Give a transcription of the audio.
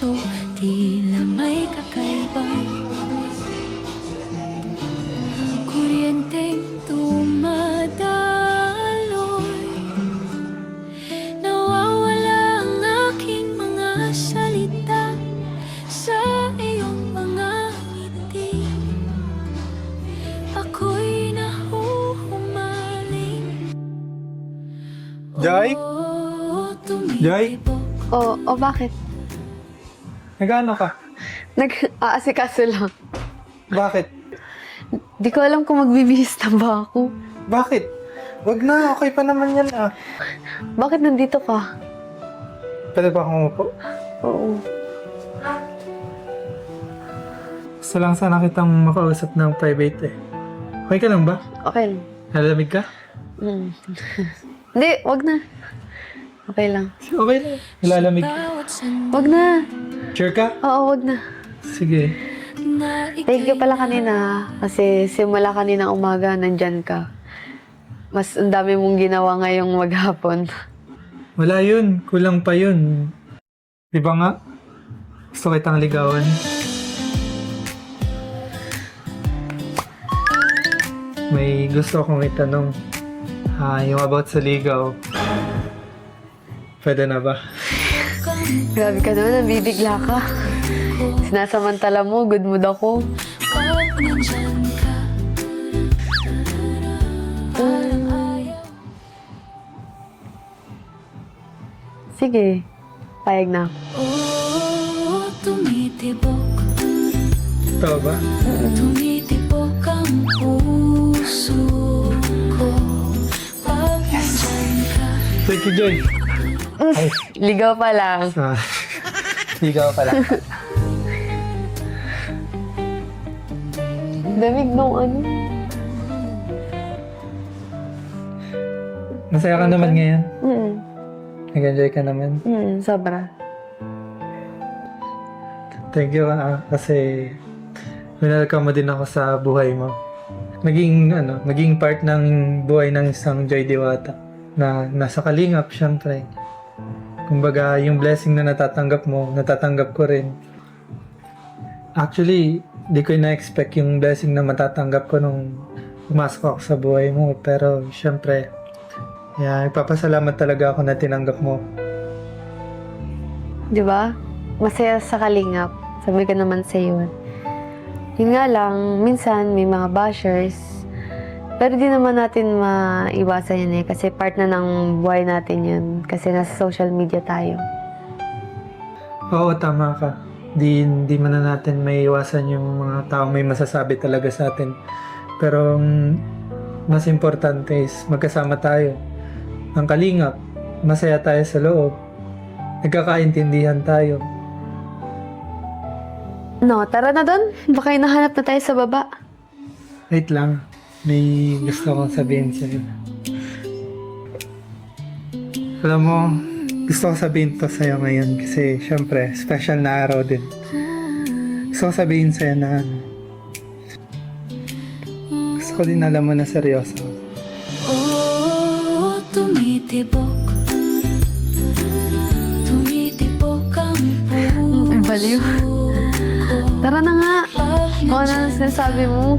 puso, tila may kakaibang kuryenteng dumadaloy. Nawawala ang aking mga salita sa iyong mga ngiti. Ako'y nahuhumaling. Joy? Joy? O bakit? Nag-ano ka? Nag-aasikaso lang. Bakit? Di ko alam kung magbibihis na ba ako. Bakit? Wag na, okay pa naman yan ah. Bakit nandito ka? Pwede ba akong umupo? Oo. Gusto lang sana kitang makausap ng private eh. Okay ka lang ba? Okay lang. Nalamig ka? Hindi, wag na. Okay lang. Okay lang. Nilalamig. Wag na. Sure ka? Oo, wag na. Sige. Thank you pala kanina. Kasi simula kanina umaga, nandyan ka. Mas ang dami mong ginawa ngayong maghapon. Wala yun. Kulang pa yun. Di ba nga? Gusto kitang ligawan. May gusto akong itanong. Yung about sa ligaw. Pwede na ba? Grabe ka naman, nabibigla ka. Sinasamantala mo, good mood ako. Sige, payag na. Oh, tumitibok, Ito ba? tumitibok ang puso ko. Pag nandyan ka. Thank you, Joy. Ay, Ligaw pa lang. ligaw pala. Damig nung ano. Masaya ka naman ngayon. Mm. Nag-enjoy ka naman. Sobra. Thank you kasi winelcome mo din ako sa buhay mo. Maging part ng buhay ng isang Joy Diwata na nasa kalingap, syempre. Kumbaga, yung blessing na natatanggap mo, natatanggap ko rin. Actually, di ko na-expect yung blessing na matatanggap ko nung pumasok ako sa buhay mo. Pero, syempre, ipapasalamat talaga ako na tinanggap mo. Di ba? Masaya sa kalingap. Sabi ko naman sa iyo. Yun nga lang, minsan may mga bashers. Pero di naman natin maiwasan yan eh. Kasi part na ng buhay natin yun. Kasi nasa social media tayo. Oo, tama ka. Di man na natin may iwasan yung mga taong may masasabi talaga sa atin. Pero mas importante is magkasama tayo. Ang kalingap, masaya tayo sa loob. Nagkakaintindihan tayo. No, tara na doon. Baka hinahanap na tayo sa baba. Wait lang. May gusto akong sabihin sa'yo. Alam mo, gusto ko sabihin to sa'yo ngayon kasi syempre, special na araw din. Gusto ko sabihin sa'yo na gusto ko din alam mo na seryoso. Oh, tumitibok, tumitibok ang puso Baliw. ko. Tara na nga. Pag Kung ano ang sinasabi mo.